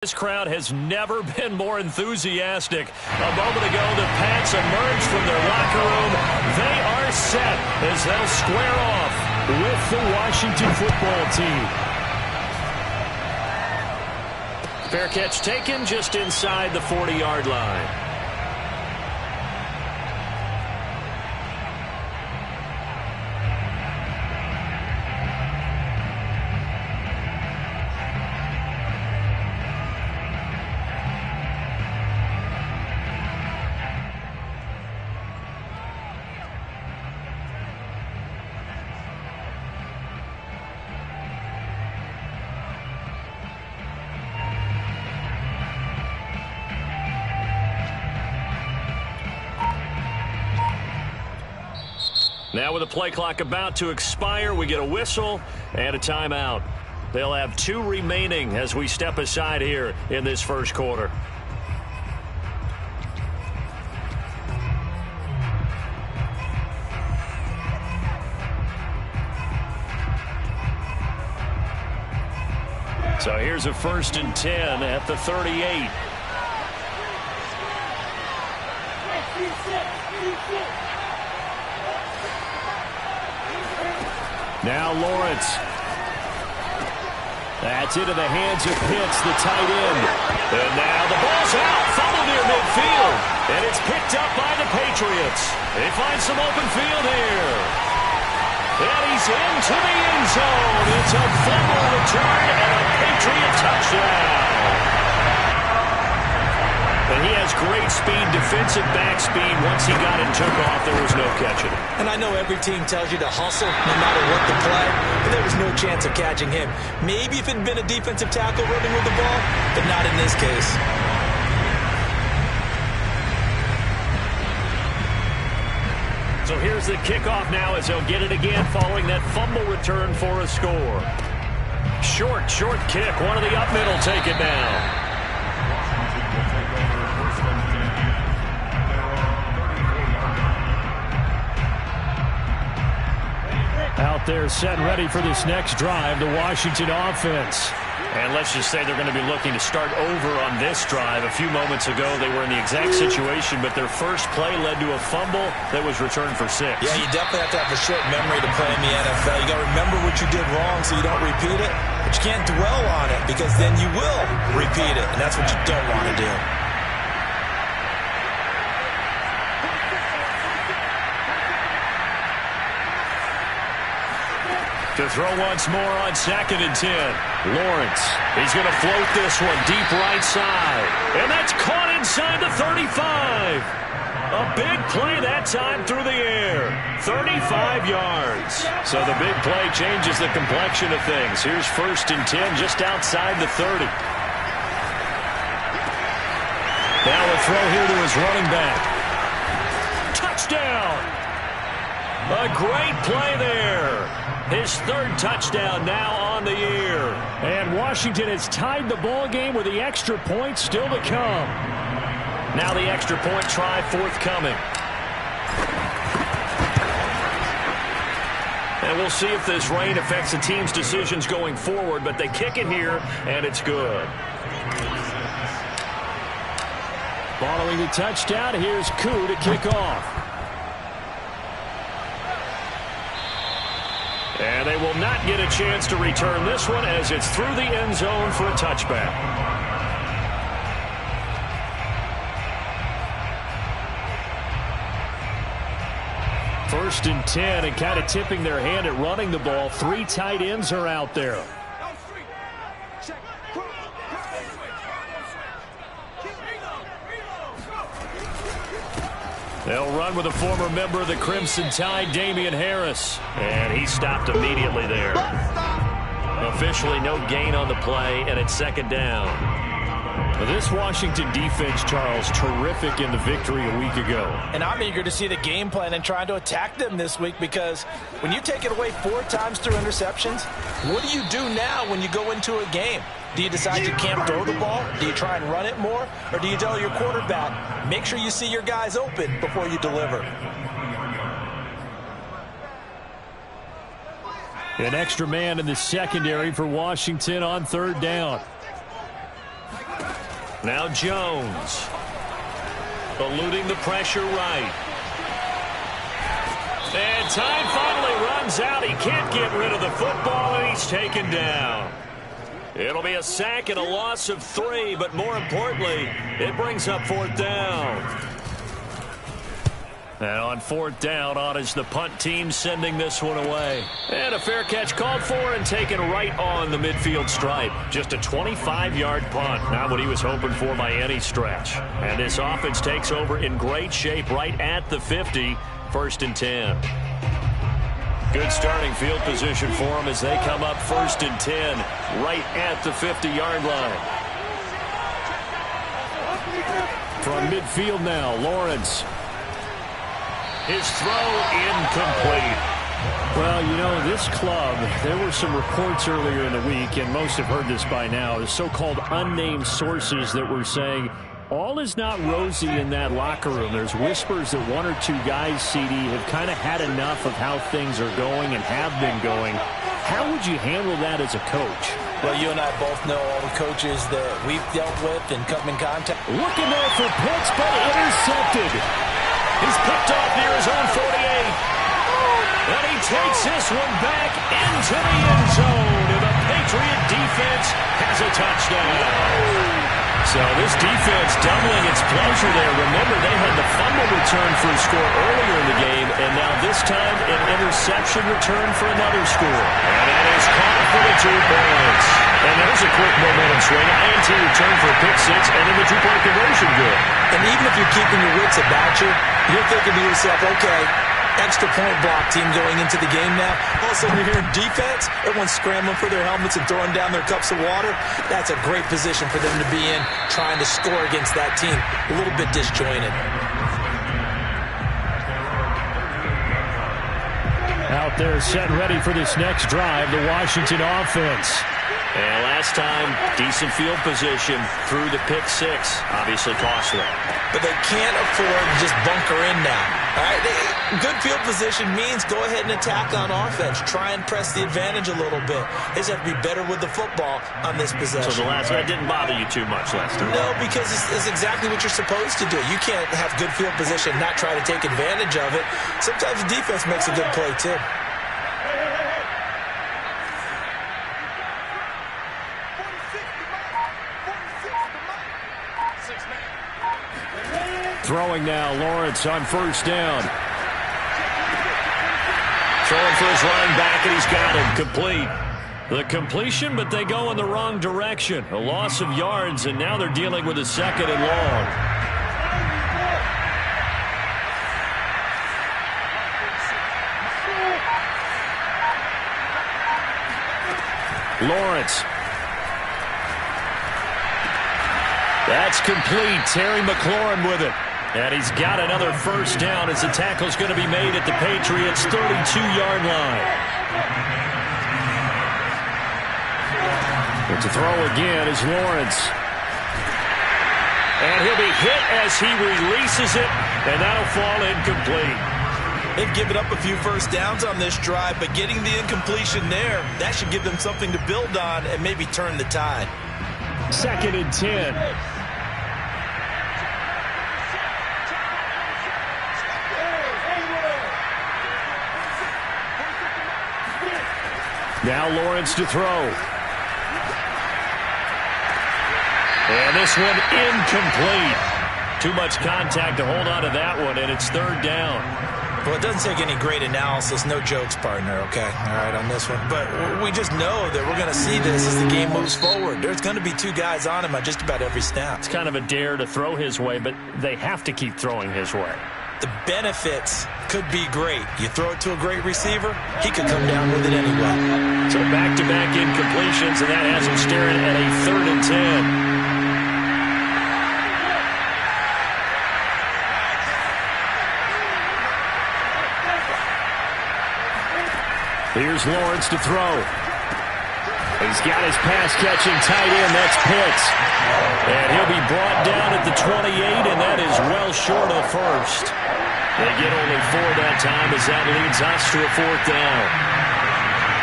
This crowd has never been more enthusiastic. A moment ago, the Pats emerged from their locker room. They are set as they'll square off with the Washington football team. Fair catch taken just inside the 40-yard line. Now with the play clock about to expire, we get a whistle and a timeout. They'll have 2 remaining as we step aside here in this first quarter. So here's a 1st and 10 at the 38. Now Lawrence. That's into the hands of Pitts, the tight end. And now the ball's out. Fumble near midfield. And it's picked up by the Patriots. They find some open field here. And he's into the end zone. It's a fumble return and a Patriot touchdown. And he has great speed, defensive back speed. Once he got it and took off, there was no catching it. And I know every team tells you to hustle no matter what the play, but there was no chance of catching him. Maybe if it had been a defensive tackle running with the ball, but not in this case. So here's the kickoff now as he'll get it again following that fumble return for a score. Short kick. One of the up middle take it down. Out there set and ready for this next drive, the Washington offense. And let's just say they're going to be looking to start over on this drive. A few moments ago, they were in the exact situation, but their first play led to a fumble that was returned for 6. Yeah, you definitely have to have a short memory to play in the NFL. You got to remember what you did wrong so you don't repeat it, but you can't dwell on it because then you will repeat it, and that's what you don't want to do. To throw once more on 2nd and 10. Lawrence, he's going to float this one deep right side. And that's caught inside the 35. A big play that time through the air. 35 yards. So the big play changes the complexion of things. Here's 1st and 10 just outside the 30. Now a throw here to his running back. Touchdown. A great play there. His 3rd touchdown now on the year. And Washington has tied the ball game with the extra point still to come. Now the extra point try forthcoming. And we'll see if this rain affects the team's decisions going forward, but they kick it here, and it's good. Following the touchdown, here's Koo to kick off. And they will not get a chance to return this one as it's through the end zone for a touchback. First and 10 and kind of tipping their hand at running the ball. 3 tight ends are out there. They'll run with a former member of the Crimson Tide, Damian Harris. And he stopped immediately there. Officially no gain on the play, and it's 2nd down. This Washington defense, Charles, terrific in the victory a week ago. And I'm eager to see the game plan and trying to attack them this week because when you take it away 4 times through interceptions, what do you do now when you go into a game? Do you decide you can't throw the ball? Do you try and run it more? Or do you tell your quarterback, make sure you see your guys open before you deliver? An extra man in the secondary for Washington on 3rd down. Now Jones. Eluding the pressure right. And time finally runs out. He can't get rid of the football, and he's taken down. It'll be a sack and a loss of 3, but more importantly, it brings up 4th down. And on 4th down, on is the punt team sending this one away. And a fair catch called for and taken right on the midfield stripe. Just a 25-yard punt. Not what he was hoping for by any stretch. And this offense takes over in great shape right at the 50. 1st and 10. Good starting field position for them as they come up 1st and 10 right at the 50-yard line. From midfield now, Lawrence. His throw incomplete. Well, you know, this club, there were some reports earlier in the week, and most have heard this by now, the so-called unnamed sources that were saying all is not rosy in that locker room. There's whispers that 1 or 2 guys, CD, have kind of had enough of how things are going and have been going. How would you handle that as a coach? Well, you and I both know all the coaches that we've dealt with and come in contact. Looking there for Pitts, but intercepted. He's picked off near his own 48. And he takes this one back into the end zone. And the Patriot defense has a touchdown. So this defense doubling its pleasure there. Remember, they had the fumble return for a score earlier in the game, and now this time an interception return for another score. And that is caught for the 2 points. And there's a quick momentum swing. INT return for a pick 6, and then the 2-point conversion good. And even if you're keeping your wits about you, you're thinking to yourself, okay, extra point block team going into the game now. All of a sudden you're hearing defense. Everyone's scrambling for their helmets and throwing down their cups of water. That's a great position for them to be in, trying to score against that team. A little bit disjointed. Out there set ready for this next drive, the Washington offense. And last time, decent field position through the pick 6. Obviously costly. But they can't afford to just bunker in now. All right, good field position means go ahead and attack on offense. Try and press the advantage a little bit. They just have to be better with the football on this possession. So that didn't bother you too much last time? No, because it's exactly what you're supposed to do. You can't have good field position, not try to take advantage of it. Sometimes the defense makes a good play, too. Throwing now, Lawrence on 1st down. Throwing for his running back, and he's got him complete. The completion, but they go in the wrong direction. A loss of yards, and now they're dealing with a 2nd and long. Lawrence. That's complete. Terry McLaurin with it. And he's got another 1st down as the tackle's going to be made at the Patriots' 32-yard line. But to throw again is Lawrence. And he'll be hit as he releases it, and that'll fall incomplete. They've given up a few 1st downs on this drive, but getting the incompletion there, that should give them something to build on and maybe turn the tide. 2nd and 10. Now Lawrence to throw. And this one incomplete. Too much contact to hold on to that one, and it's 3rd down. Well, it doesn't take any great analysis. No jokes, partner, okay? All right, on this one. But we just know that we're going to see this as the game moves forward. There's going to be 2 guys on him on just about every snap. It's kind of a dare to throw his way, but they have to keep throwing his way. The benefits could be great. You throw it to a great receiver, he could come down with it anyway. So back-to-back incompletions, and that has him staring at a 3rd and 10. Here's Lawrence to throw. He's got his pass-catching tight end. That's Pitts. And he'll be brought down at the 28, and that is well short of 1st. They get only 4 that time as that leads us to a 4th down.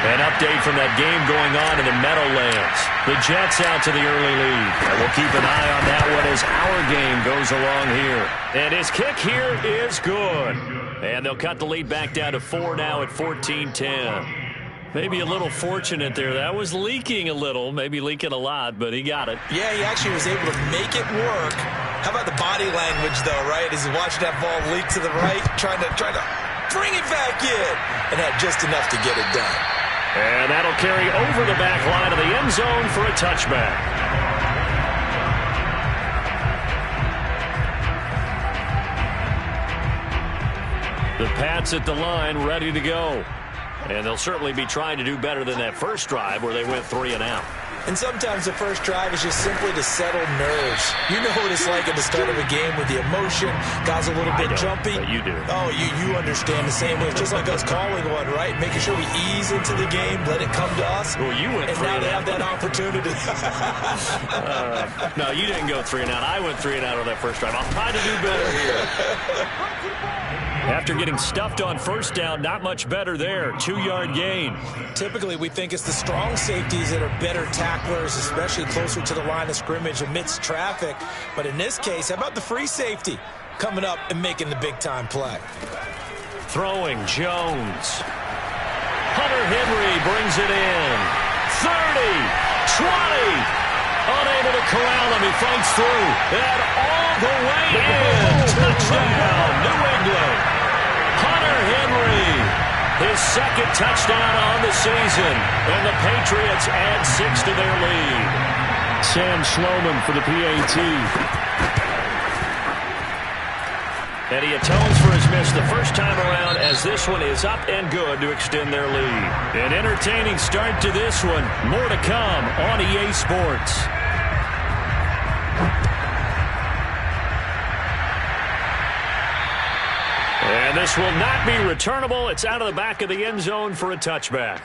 An update from that game going on in the Meadowlands. The Jets out to the early lead. And we'll keep an eye on that as our game goes along here. And his kick here is good. And they'll cut the lead back down to 4 now at 14-10. Maybe a little fortunate there. That was leaking a little, maybe leaking a lot, but he got it. Yeah, he actually was able to make it work. How about the body language, though, right? As he watched that ball leak to the right, trying to bring it back in, and had just enough to get it done. And that'll carry over the back line of the end zone for a touchback. The Pats at the line, ready to go. And they'll certainly be trying to do better than that first drive where they went 3 and out. And sometimes the first drive is just simply to settle nerves. You know what it's like at the start of a game with the emotion. Guys a little bit jumpy. But you do. Oh, you understand the same way. It's just like us calling one, right? Making sure we ease into the game, let it come to us. Well, you went 3 and out. And now they have that opportunity. No, you didn't go 3 and out. I went 3 and out on that first drive. I'll try to do better here. After getting stuffed on first down, not much better there. 2-yard gain. Typically, we think it's the strong safeties that are better tacklers, especially closer to the line of scrimmage amidst traffic. But in this case, how about the free safety coming up and making the big-time play? Throwing, Jones. Hunter Henry brings it in. 30, 20. Unable to corral him. He fights through. And all the way in. Touchdown, New England. Hunter Henry, his second touchdown on the season. And the Patriots add 6 to their lead. Sam Schloman for the PAT. And he atones for his miss the first time around as this one is up and good to extend their lead. An entertaining start to this one. More to come on EA Sports. And this will not be returnable. It's out of the back of the end zone for a touchback.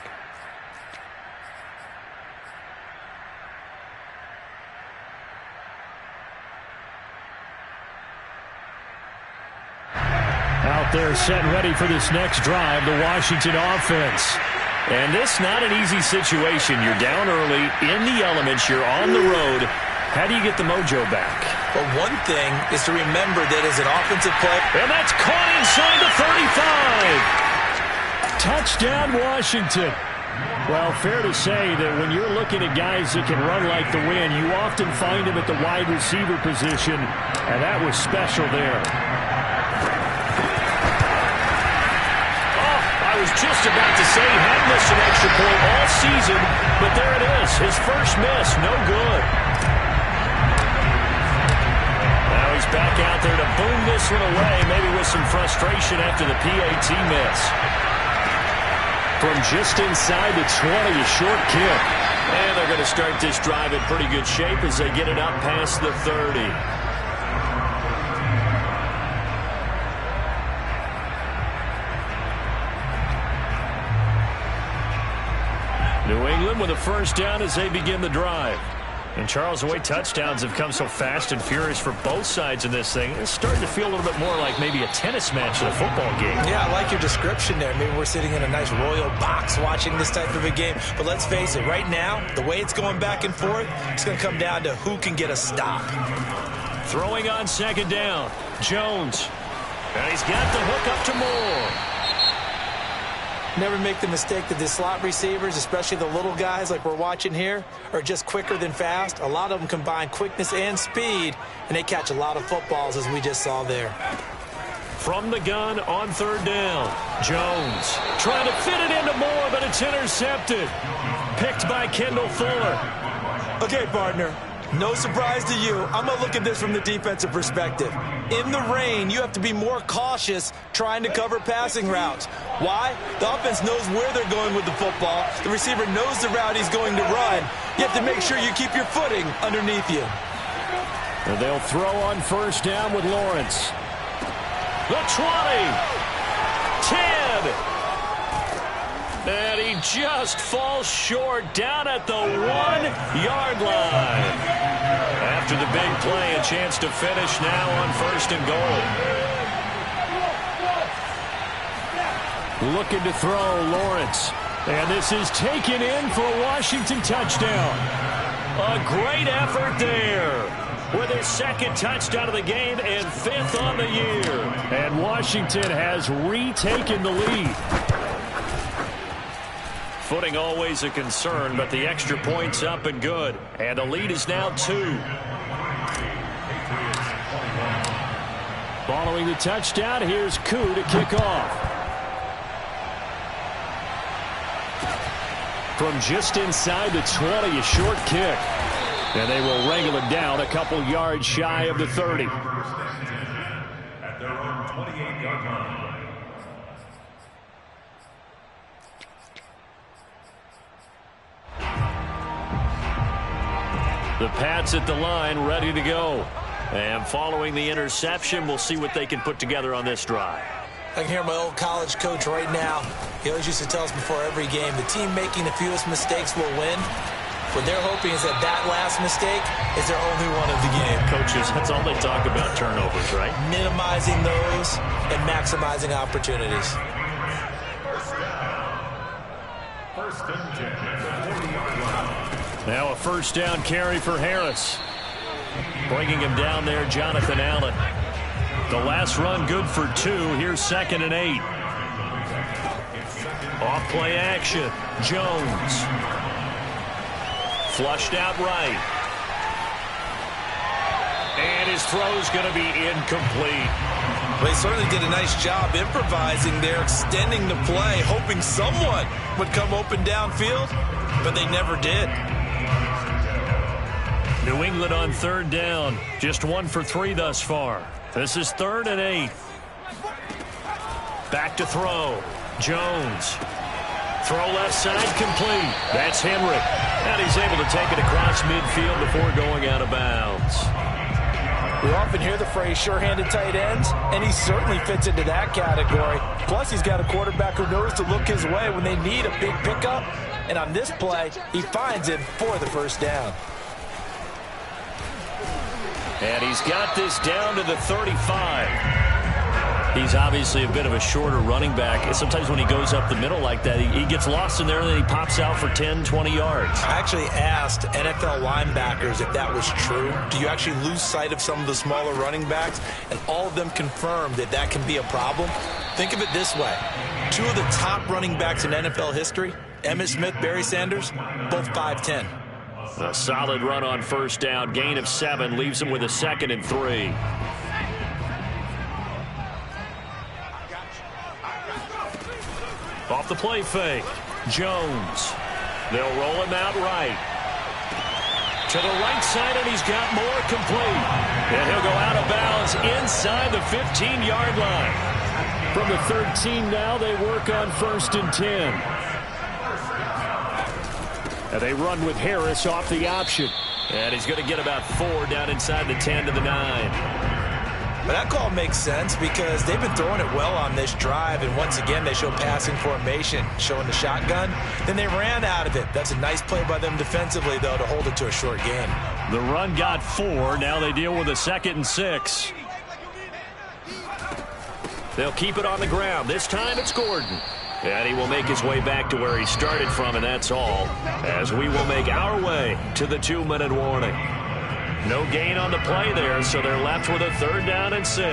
Out there set ready for this next drive, the Washington offense. And this not an easy situation. You're down early, in the elements, you're on the road. How do you get the mojo back? Well, one thing is to remember that as an offensive play. And that's caught inside the 35. Touchdown, Washington. Well, fair to say that when you're looking at guys that can run like the wind, you often find them at the wide receiver position, and that was special there. I was just about to say he had missed an extra point all season, but there it is. His first miss, no good. Now he's back out there to boom this one away, maybe with some frustration after the PAT miss. From just inside the 20, a short kick. And they're going to start this drive in pretty good shape as they get it up past the 30. New England with a first down as they begin the drive. And Charles, the way touchdowns have come so fast and furious for both sides in this thing, it's starting to feel a little bit more like maybe a tennis match than a football game. Yeah, I like your description there. Maybe we're sitting in a nice royal box watching this type of a game. But let's face it, right now, the way it's going back and forth, it's going to come down to who can get a stop. Throwing on second down, Jones. And he's got the hook up to Moore. Never make the mistake that the slot receivers, especially the little guys like we're watching here, are just quicker than fast. A lot of them combine quickness and speed, and they catch a lot of footballs, as we just saw there. From the gun on third down, Jones trying to fit it into Moore, but it's intercepted. Picked by Kendall Fuller. Okay, partner. No surprise to you. I'm going to look at this from the defensive perspective. In the rain, you have to be more cautious trying to cover passing routes. Why? The offense knows where they're going with the football. The receiver knows the route he's going to run. You have to make sure you keep your footing underneath you. And they'll throw on first down with Lawrence. The 20. 10. And he just falls short down at the 1-yard line. After the big play, a chance to finish now on first and goal. Looking to throw, Lawrence. And this is taken in for a Washington touchdown. A great effort there. With his his second touchdown of the game and 5th on the year. And Washington has retaken the lead. Footing always a concern, but the extra point's up and good. And the lead is now 2. Following the touchdown, here's Koo to kick off. From just inside the 20, a short kick. And they will wrangle it down a couple yards shy of the 30. At their own 28-yard line. The Pats at the line, ready to go. And following the interception, we'll see what they can put together on this drive. I can hear my old college coach right now. He always used to tell us before every game, the team making the fewest mistakes will win. What they're hoping is that that last mistake is their only one of the game. Coaches, that's all they talk about, turnovers, right? Minimizing those and maximizing opportunities. First and 10 at the 40-yard line. Now a first down carry for Harris. Bringing him down there, Jonathan Allen. The last run good for 2. Here's 2nd and 8. Off play action. Jones. Flushed out right. And his throw's going to be incomplete. Well, they certainly did a nice job improvising there, extending the play, hoping someone would come open downfield, but they never did. New England on 3rd down. Just 1 for 3 thus far. This is 3rd and 8. Back to throw. Jones. Throw left side complete. That's Henry. And he's able to take it across midfield before going out of bounds. We often hear the phrase sure-handed tight ends, and he certainly fits into that category. Plus, he's got a quarterback who knows to look his way when they need a big pickup. And on this play, he finds it for the first down. And he's got this down to the 35. He's obviously a bit of a shorter running back. Sometimes when he goes up the middle like that, he gets lost in there and then he pops out for 10, 20 yards. I actually asked NFL linebackers if that was true. Do you actually lose sight of some of the smaller running backs? And all of them confirmed that that can be a problem. Think of it this way. 2 of the top running backs in NFL history, Emmitt Smith, Barry Sanders, both 5'10". A solid run on first down. Gain of 7 leaves him with a 2nd and 3. Off the play fake. Jones. They'll roll him out right. To the right side, and he's got more complete. And he'll go out of bounds inside the 15-yard line. From the 13 now, they work on 1st and 10. And they run with Harris off the option. And he's going to get about 4 down inside the 10 to the 9. But that call makes sense because they've been throwing it well on this drive, and once again they show passing formation, showing the shotgun. Then they ran out of it. That's a nice play by them defensively, though, to hold it to a short gain. The run got 4. Now they deal with a 2nd and 6. They'll keep it on the ground. This time it's Gordon. And he will make his way back to where he started from, and that's all, as we will make our way to the 2-minute warning. No gain on the play there, so they're left with a 3rd down and 6.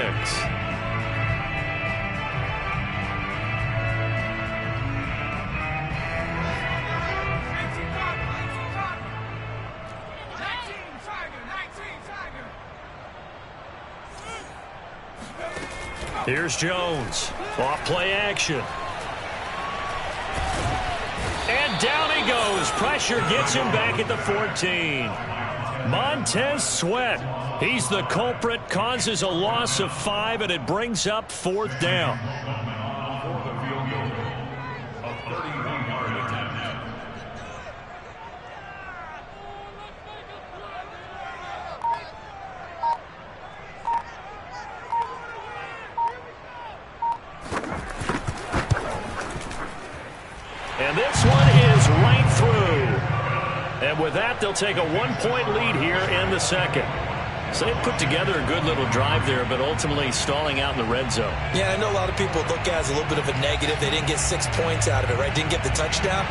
Here's Jones. Off play action. And down he goes. Pressure gets him back at the 14. Montez Sweat. He's the culprit, causes a loss of 5, and it brings up 4th down. For the field goal, a 31-yard attempt. And this one is right through. And with that, they'll take a 1-point lead here in the 2nd. So they put together a good little drive there, but ultimately stalling out in the red zone. Yeah, I know a lot of people look at it as a little bit of a negative. They didn't get 6 points out of it, right? Didn't get the touchdown.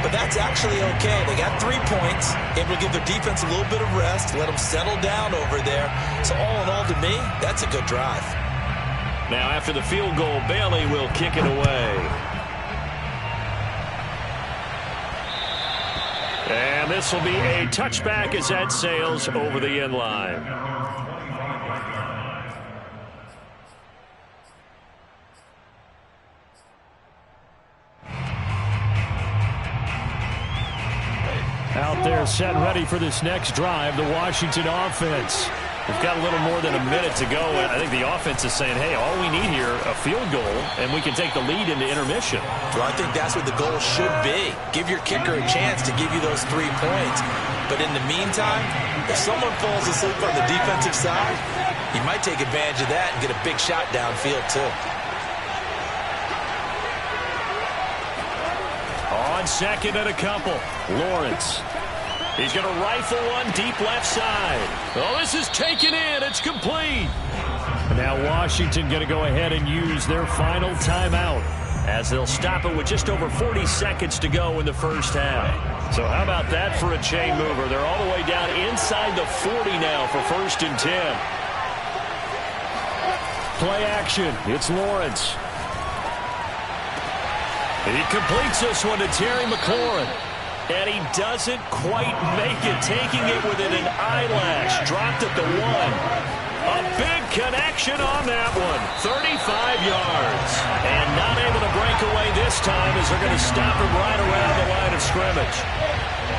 But that's actually okay. They got 3 points, able to give their defense a little bit of rest, let them settle down over there. So all in all, to me, that's a good drive. Now after the field goal, Bailey will kick it away. And this will be a touchback as that sails over the end line. Out there set ready for this next drive, the Washington offense. We've got a little more than a minute to go. I think the offense is saying, hey, all we need here, a field goal, and we can take the lead into intermission. Well, I think that's what the goal should be. Give your kicker a chance to give you those 3 points. But in the meantime, if someone falls asleep on the defensive side, you might take advantage of that and get a big shot downfield, too. On second and a couple, Lawrence. He's going to rifle one deep left side. Oh, this is taken in. It's complete. Now Washington going to go ahead and use their final timeout, as they'll stop it with just over 40 seconds to go in the first half. So how about that for a chain mover? They're all the way down inside the 40 now for 1st and 10. Play action. It's Lawrence. He completes this one to Terry McLaurin. And he doesn't quite make it, taking it within an eyelash. Dropped at the 1. A big connection on that one. 35 yards. And not able to break away this time as they're going to stop him right around the line of scrimmage.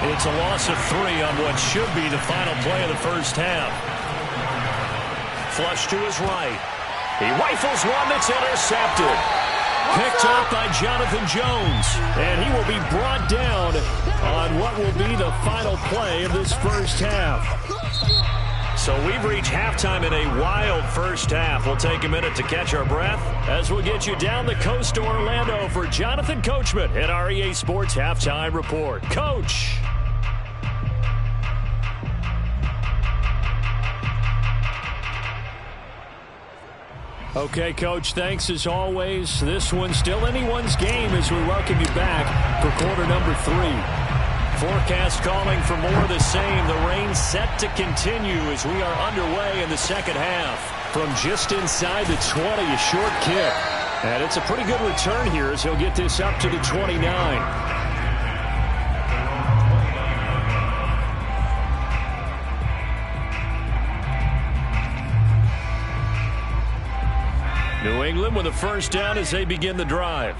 It's a loss of 3 on what should be the final play of the first half. Flush to his right. He rifles one that's intercepted. Picked up by Jonathan Jones. And he will be brought down on what will be the final play of this first half. So we've reached halftime in a wild first half. We'll take a minute to catch our breath as we'll get you down the coast to Orlando for Jonathan Coachman at our EA Sports Halftime Report. Coach. Okay, Coach, thanks as always. This one's still anyone's game as we welcome you back for quarter number 3. Forecast calling for more of the same. The rain set to continue as we are underway in the second half. From just inside the 20, a short kick. And it's a pretty good return here as he'll get this up to the 29. New England with a first down as they begin the drive.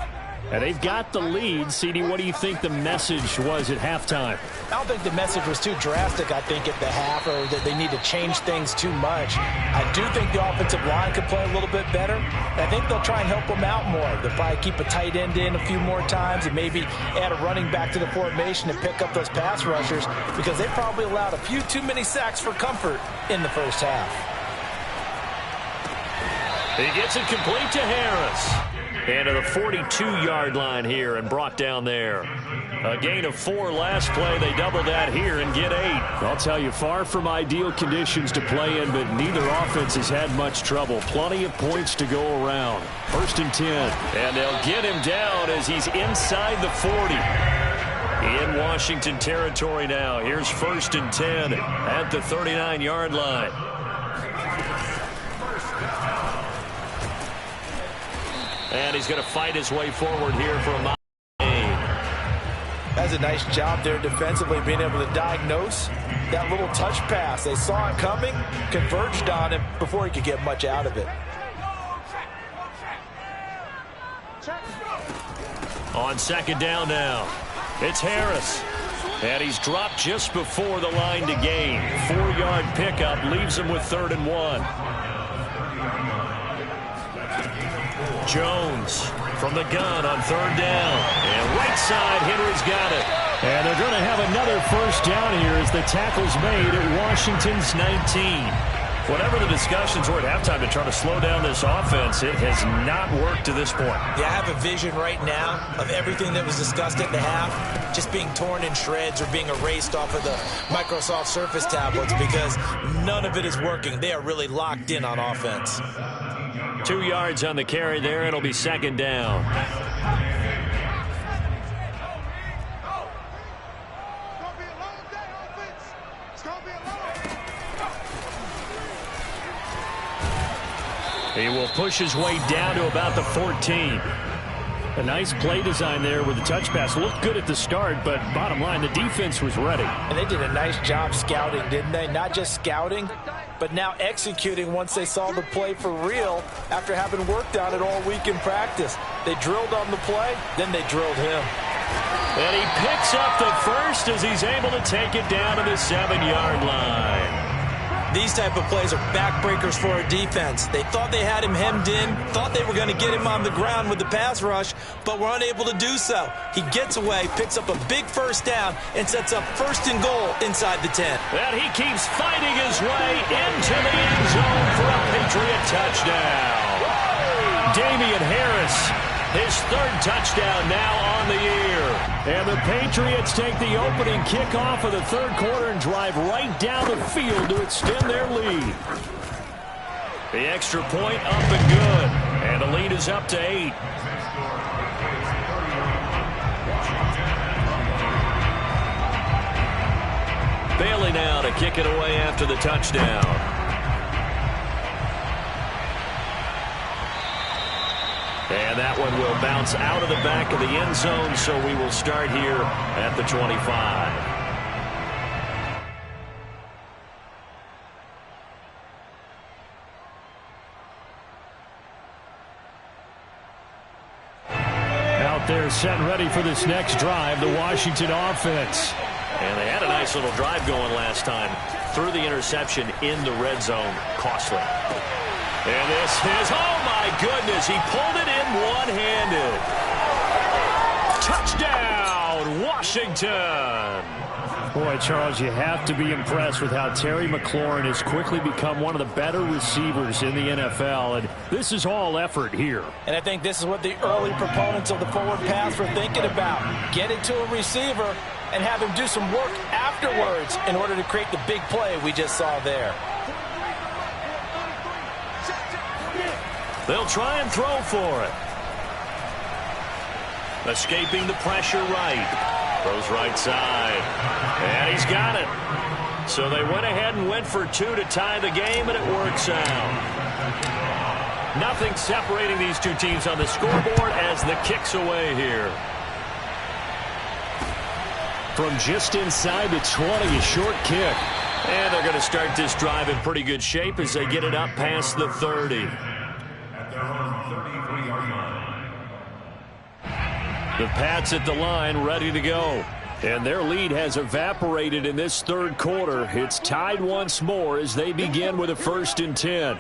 And they've got the lead. CD, what do you think the message was at halftime? I don't think the message was too drastic, I think, at the half, or that they need to change things too much. I do think the offensive line could play a little bit better. I think they'll try and help them out more. They'll probably keep a tight end in a few more times and maybe add a running back to the formation and pick up those pass rushers, because they probably allowed a few too many sacks for comfort in the first half. He gets it complete to Harris. And to the 42-yard line here and brought down there. A gain of 4 last play. They double that here and get 8. I'll tell you, far from ideal conditions to play in, but neither offense has had much trouble. Plenty of points to go around. 1st and 10. And they'll get him down as he's inside the 40. In Washington territory now. Here's 1st and 10 at the 39-yard line. And he's going to fight his way forward here for a mile. That's a nice job there defensively, being able to diagnose that little touch pass. They saw it coming, converged on him before he could get much out of it. On second down now, it's Harris. And he's dropped just before the line to gain. 4-yard pickup leaves him with 3rd and 1. Jones from the gun on 3rd down. And right side, Henry's got it. And they're going to have another first down here as the tackle's made at Washington's 19. Whatever the discussions were at halftime to try to slow down this offense, it has not worked to this point. Yeah, I have a vision right now of everything that was discussed at the half just being torn in shreds or being erased off of the Microsoft Surface tablets because none of it is working. They are really locked in on offense. 2 yards on the carry there. It'll be second down. He will push his way down to about the 14. A nice play design there with the touch pass. Looked good at the start, but bottom line, the defense was ready. And they did a nice job scouting, didn't they? Not just scouting, but now executing once they saw the play for real after having worked on it all week in practice. They drilled on the play, then they drilled him. And he picks up the first as he's able to take it down to the 7-yard line. These type of plays are backbreakers for a defense. They thought they had him hemmed in, thought they were going to get him on the ground with the pass rush, but were unable to do so. He gets away, picks up a big first down, and sets up 1st and goal inside the 10. And he keeps fighting his way into the end zone for a Patriot touchdown. Damian Harris, his 3rd touchdown now on the year. And the Patriots take the opening kickoff of the 3rd quarter and drive right down the field to extend their lead. The extra point up and good. And the lead is up to 8. Bailey now to kick it away after the touchdown. And that one will bounce out of the back of the end zone, so we will start here at the 25. Out there set and ready for this next drive, the Washington offense. And they had a nice little drive going last time. Threw the interception in the red zone. Costly. And this is, oh my goodness, he pulled it in one-handed. Touchdown, Washington. Boy, Charles, you have to be impressed with how Terry McLaurin has quickly become one of the better receivers in the NFL, and this is all effort here. And I think this is what the early proponents of the forward pass were thinking about. Get it to a receiver and have him do some work afterwards in order to create the big play we just saw there. They'll try and throw for it. Escaping the pressure right. Throws right side. And he's got it. So they went ahead and went for 2 to tie the game, and it works out. Nothing separating these two teams on the scoreboard as the kick's away here. From just inside the 20, a short kick. And they're going to start this drive in pretty good shape as they get it up past the 30. The Pats at the line, ready to go. And their lead has evaporated in this 3rd quarter. It's tied once more as they begin with a 1st and 10.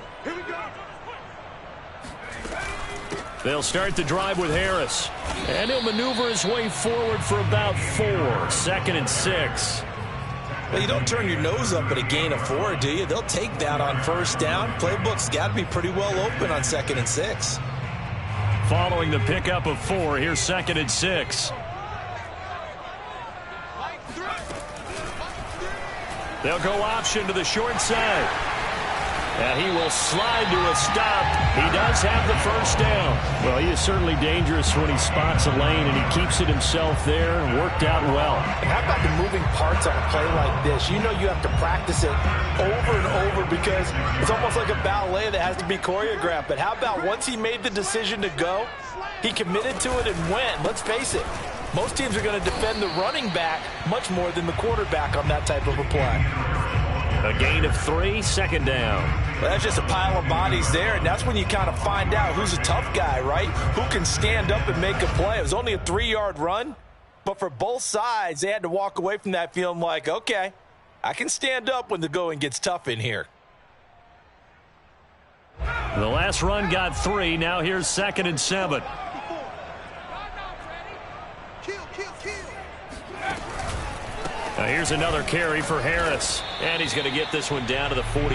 They'll start the drive with Harris. And he'll maneuver his way forward for about 4. 2nd and 6. Well, you don't turn your nose up at a gain of 4, do you? They'll take that on 1st down. Playbook's got to be pretty well open on 2nd and 6. Following the pickup of 4, here's 2nd and 6. They'll go option to the short side. And he will slide to a stop. He does have the 1st down. Well, he is certainly dangerous when he spots a lane, and he keeps it himself there and worked out well. And how about the moving parts on a play like this? You know you have to practice it over and over because it's almost like a ballet that has to be choreographed. But how about once he made the decision to go, he committed to it and went. Let's face it, most teams are going to defend the running back much more than the quarterback on that type of a play. A gain of 3, 2nd down. Well, that's just a pile of bodies there, and that's when you kind of find out who's a tough guy, right? Who can stand up and make a play. It was only a 3-yard run, but for both sides, they had to walk away from that feeling like, okay, I can stand up when the going gets tough in here. The last run got 3. Now here's 2nd and 7. Now here's another carry for Harris. And he's going to get this one down to the 45.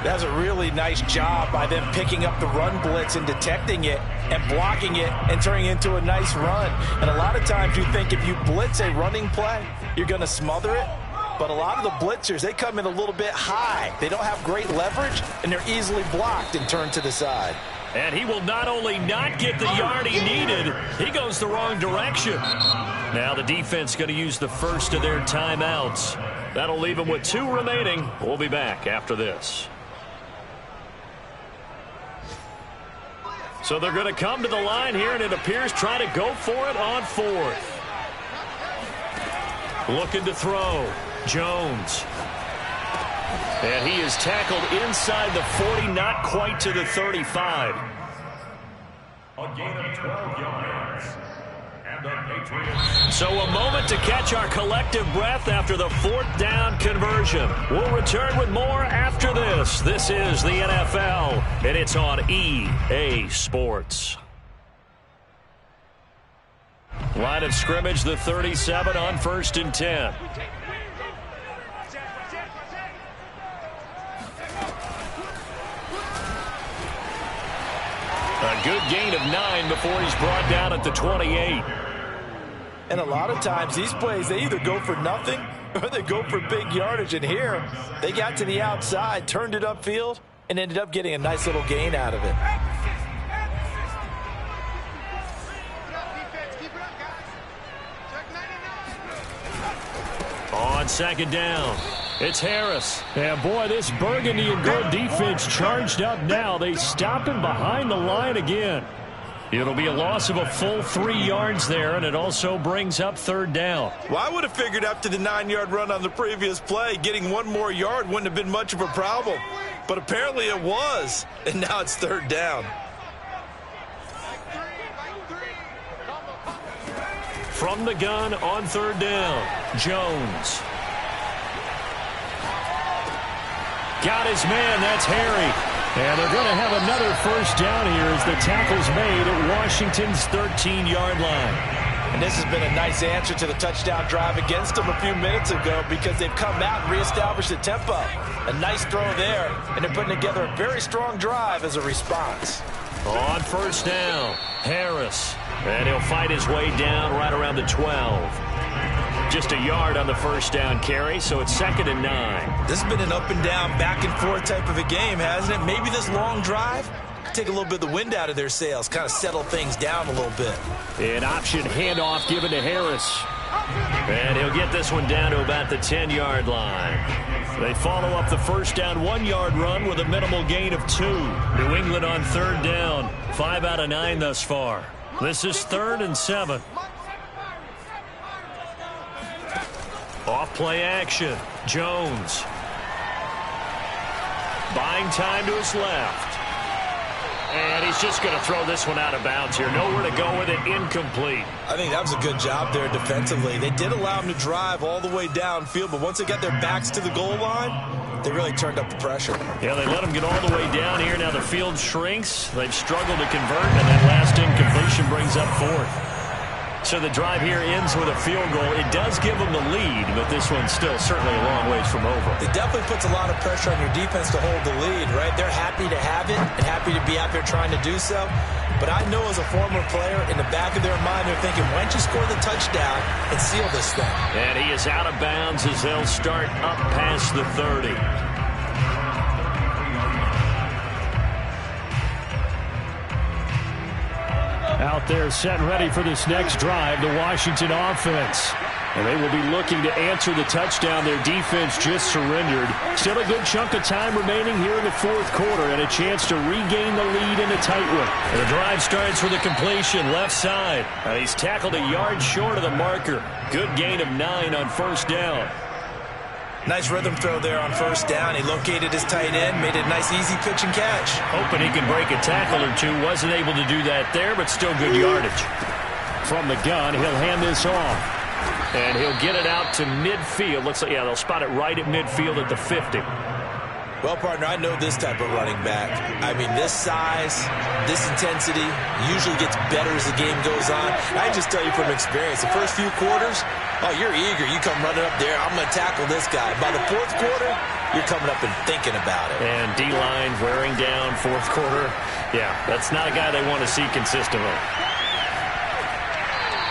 That's a really nice job by them picking up the run blitz and detecting it and blocking it and turning it into a nice run. And a lot of times you think if you blitz a running play, you're going to smother it. But a lot of the blitzers, they come in a little bit high. They don't have great leverage, and they're easily blocked and turned to the side. And he will not only not get the yard he needed, he goes the wrong direction. Now the defense going to use the first of their timeouts. That'll leave them with 2 remaining. We'll be back after this. So they're going to come to the line here, and it appears try to go for it on 4th. Looking to throw. Jones. And he is tackled inside the 40, not quite to the 35. A gain of 12 yards. And the Patriots. So a moment to catch our collective breath after the 4th down conversion. We'll return with more after this. This is the NFL, and it's on EA Sports. Line of scrimmage, the 37 on 1st and 10. A good gain of 9 before he's brought down at the 28. And a lot of times these plays, they either go for nothing or they go for big yardage. And here, they got to the outside, turned it upfield, and ended up getting a nice little gain out of it. On 2nd down, it's Harris. And boy, this burgundy and gold defense charged up now. They stop him behind the line again. It'll be a loss of a full 3 yards there, and it also brings up 3rd down. Well, I would have figured after the 9-yard run on the previous play, getting 1 more yard wouldn't have been much of a problem. But apparently it was, and now it's 3rd down. From the gun on 3rd down, Jones. Got his man, that's Harry. And they're going to have another 1st down here as the tackle's made at Washington's 13-yard line. And this has been a nice answer to the touchdown drive against them a few minutes ago because they've come out and reestablished the tempo. A nice throw there, and they're putting together a very strong drive as a response. On 1st down, Harris. And he'll fight his way down right around the 12. Just a yard on the 1st down carry, so it's 2nd and 9. This has been an up and down, back and forth type of a game, hasn't it? Maybe this long drive could take a little bit of the wind out of their sails, kind of settle things down a little bit. An option handoff given to Harris. And he'll get this one down to about the 10-yard line. They follow up the 1st down 1-yard run with a minimal gain of 2. New England on 3rd down, 5 out of 9 thus far. This is 3rd and 7. Off play action. Jones. Buying time to his left. And he's just going to throw this one out of bounds here. Nowhere to go with it. Incomplete. I think that was a good job there defensively. They did allow him to drive all the way downfield, but once they got their backs to the goal line, they really turned up the pressure. Yeah, they let him get all the way down here. Now the field shrinks. They've struggled to convert, and that last incompletion brings up 4th. So the drive here ends with a field goal. It does give them the lead, but this one's still certainly a long ways from over. It definitely puts a lot of pressure on your defense to hold the lead, right? They're happy to have it and happy to be out there trying to do so. But I know as a former player, in the back of their mind, they're thinking, why don't you score the touchdown and seal this thing? And he is out of bounds as they'll start up past the 30. Out there set and ready for this next drive, the Washington offense. And they will be looking to answer the touchdown their defense just surrendered. Still a good chunk of time remaining here in the 4th quarter and a chance to regain the lead in a tight one. And the drive starts with a completion left side. And he's tackled a yard short of the marker. Good gain of 9 on 1st down. Nice rhythm throw there on 1st down. He located his tight end, made a nice easy pitch and catch. Hoping he can break a tackle or two. Wasn't able to do that there, but still good yardage. From the gun, he'll hand this off. And he'll get it out to midfield. Looks like, yeah, they'll spot it right at midfield at the 50. Well, partner, I know this type of running back. I mean, this size, this intensity usually gets better as the game goes on. I just tell you from experience, the first few quarters, oh, you're eager. You come running up there, I'm going to tackle this guy. By the fourth quarter, you're coming up and thinking about it. And D-line wearing down fourth quarter. Yeah, that's not a guy they want to see consistently.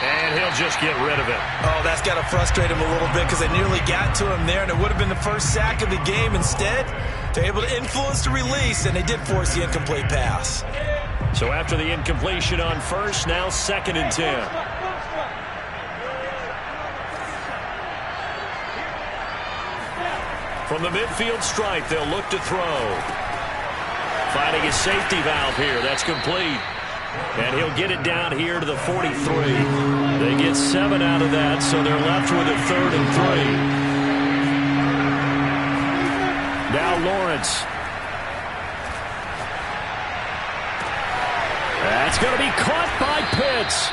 And he'll just get rid of it. Oh, that's got to frustrate him a little bit because they nearly got to him there, and it would have been the first sack of the game. Instead, they're able to influence the release, and they did force the incomplete pass. So after the incompletion on first, now 2nd and 10. From the midfield stripe, they'll look to throw. Finding his safety valve here. That's complete. And he'll get it down here to the 43. They get 7 out of that, so they're left with a 3rd and 3. Now Lawrence. That's going to be caught by Pitts.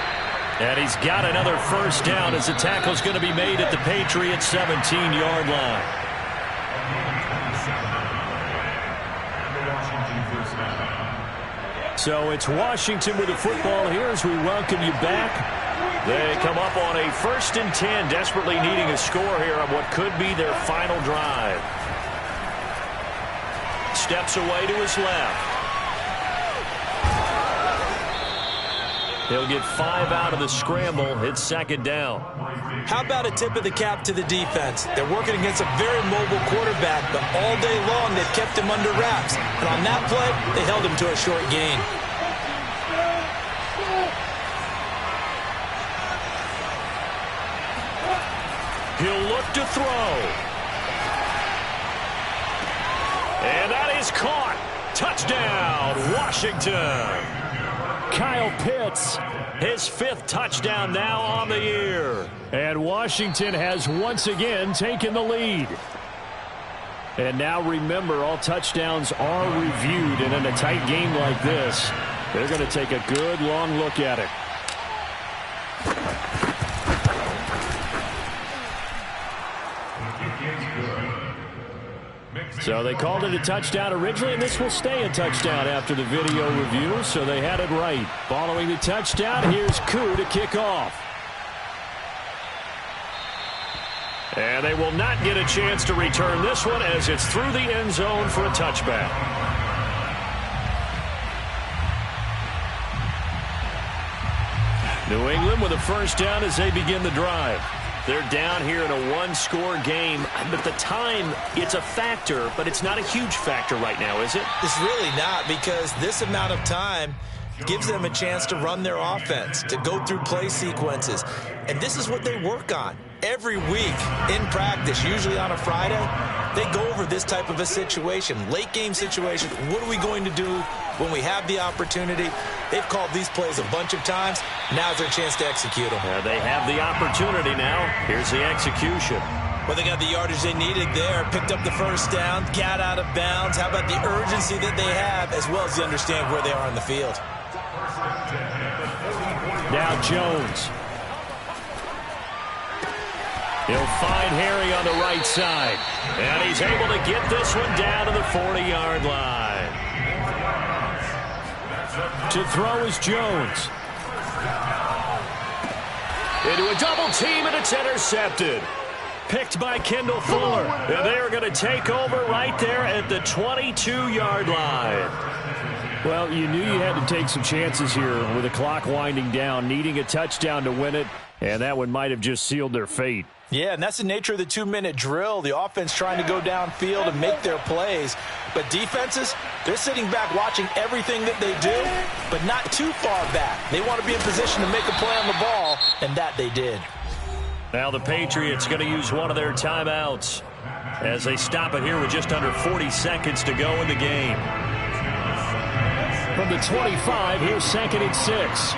And he's got another first down as the tackle's going to be made at the Patriots' 17-yard line. So it's Washington with the football here as we welcome you back. They come up on a 1st and 10, desperately needing a score here on what could be their final drive. Steps away to his left. He'll get 5 out of the scramble. It's 2nd down. How about a tip of the cap to the defense? They're working against a very mobile quarterback, but all day long they've kept him under wraps. And on that play, they held him to a short gain. He'll look to throw. And that is caught. Touchdown, Washington. Kyle Pitts, his 5th touchdown now on the year. And Washington has once again taken the lead. And now remember, all touchdowns are reviewed. And in a tight game like this, they're going to take a good long look at it. So they called it a touchdown originally, and this will stay a touchdown after the video review, so they had it right. Following the touchdown, here's Koo to kick off. And they will not get a chance to return this one as it's through the end zone for a touchback. New England with a first down as they begin the drive. They're down here in a one-score game, but the time, it's a factor, but it's not a huge factor right now, is it? It's really not, because this amount of time gives them a chance to run their offense, to go through play sequences. And this is what they work on. Every week in practice, usually on a Friday, they go over this type of a situation, late game situation. What are we going to do when we have the opportunity? They've called these plays a bunch of times. Now's their chance to execute them. They have the opportunity now. Here's the execution. Well, they got the yardage they needed there, picked up the first down, got out of bounds. How about the urgency that they have, as well as they understand where they are on the field? Now Jones. He'll find Harry on the right side. And he's able to get this one down to the 40-yard line. To throw is Jones. Into a double team, and it's intercepted. Picked by Kendall Fuller. And they are going to take over right there at the 22-yard line. Well, you knew you had to take some chances here with the clock winding down, needing a touchdown to win it, and that one might have just sealed their fate. Yeah, and that's the nature of the 2-minute drill. The offense trying to go downfield and make their plays. But defenses, they're sitting back watching everything that they do, but not too far back. They want to be in position to make a play on the ball, and that they did. Now the Patriots going to use one of their timeouts as they stop it here with just under 40 seconds to go in the game. From the 25, here's 2nd and 6.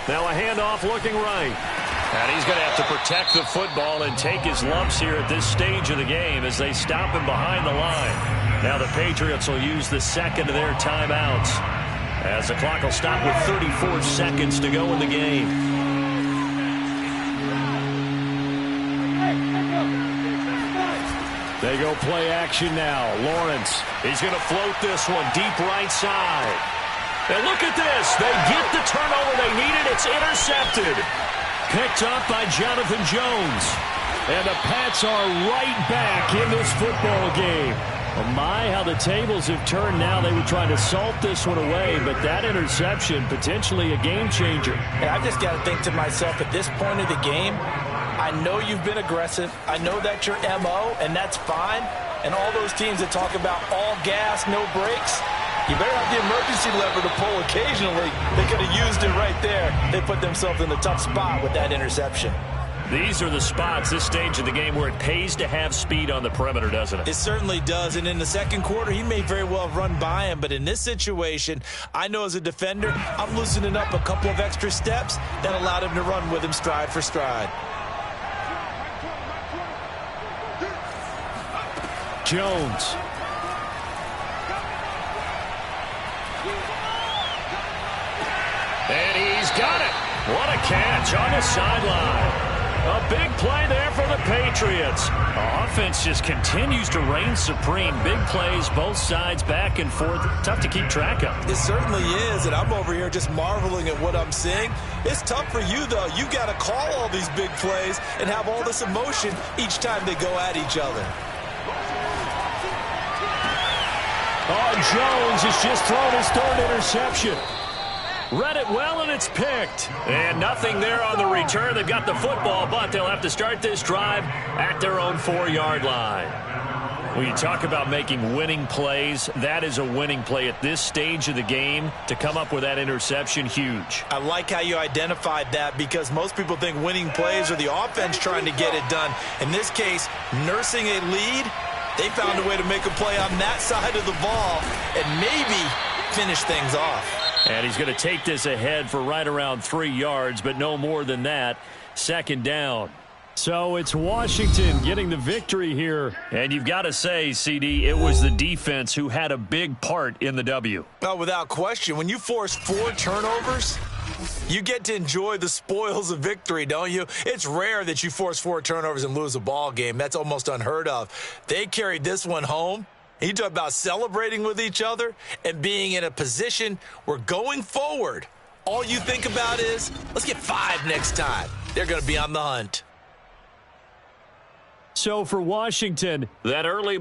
Now a handoff looking right. And he's going to have to protect the football and take his lumps here at this stage of the game as they stop him behind the line. Now the Patriots will use the second of their timeouts as the clock will stop with 34 seconds to go in the game. They go play action now. Lawrence. He's going to float this one deep right side. And look at this. They get the turnover they needed. It's intercepted. Picked up by Jonathan Jones. And the Pats are right back in this football game. Oh my, how the tables have turned now. They were trying to salt this one away, but that interception, potentially a game changer. And I've just got to think to myself, at this point of the game, I know you've been aggressive. I know that's your MO, and that's fine. And all those teams that talk about all gas, no brakes, you better have the emergency lever to pull occasionally. They could have used it right there. They put themselves in a tough spot with that interception. These are the spots, this stage of the game, where it pays to have speed on the perimeter, doesn't it? It certainly does. And in the second quarter, he may very well have run by him. But in this situation, I know as a defender, I'm loosening up a couple of extra steps that allowed him to run with him stride for stride. Jones. And he's got it. What a catch on the sideline. A big play there for the Patriots. Offense just continues to reign supreme. Big plays, both sides, back and forth. Tough to keep track of. It certainly is, and I'm over here just marveling at what I'm seeing. It's tough for you, though. You got to call all these big plays and have all this emotion each time they go at each other. Oh, Jones has just thrown his third interception. Read it well, and it's picked. And nothing there on the return. They've got the football, but they'll have to start this drive at their own 4-yard line. When you talk about making winning plays, that is a winning play at this stage of the game. To come up with that interception, huge. I like how you identified that, because most people think winning plays are the offense trying to get it done. In this case, nursing a lead, they found a way to make a play on that side of the ball and maybe finish things off. And he's going to take this ahead for right around 3 yards, but no more than that. Second down. So it's Washington getting the victory here. And you've got to say, CD, it was the defense who had a big part in the W. Oh, without question. When you force 4 turnovers, you get to enjoy the spoils of victory, don't you? It's rare that you force 4 turnovers and lose a ball game. That's almost unheard of. They carried this one home. You talk about celebrating with each other and being in a position where going forward, all you think about is, let's get 5 next time. They're going to be on the hunt. So for Washington, that early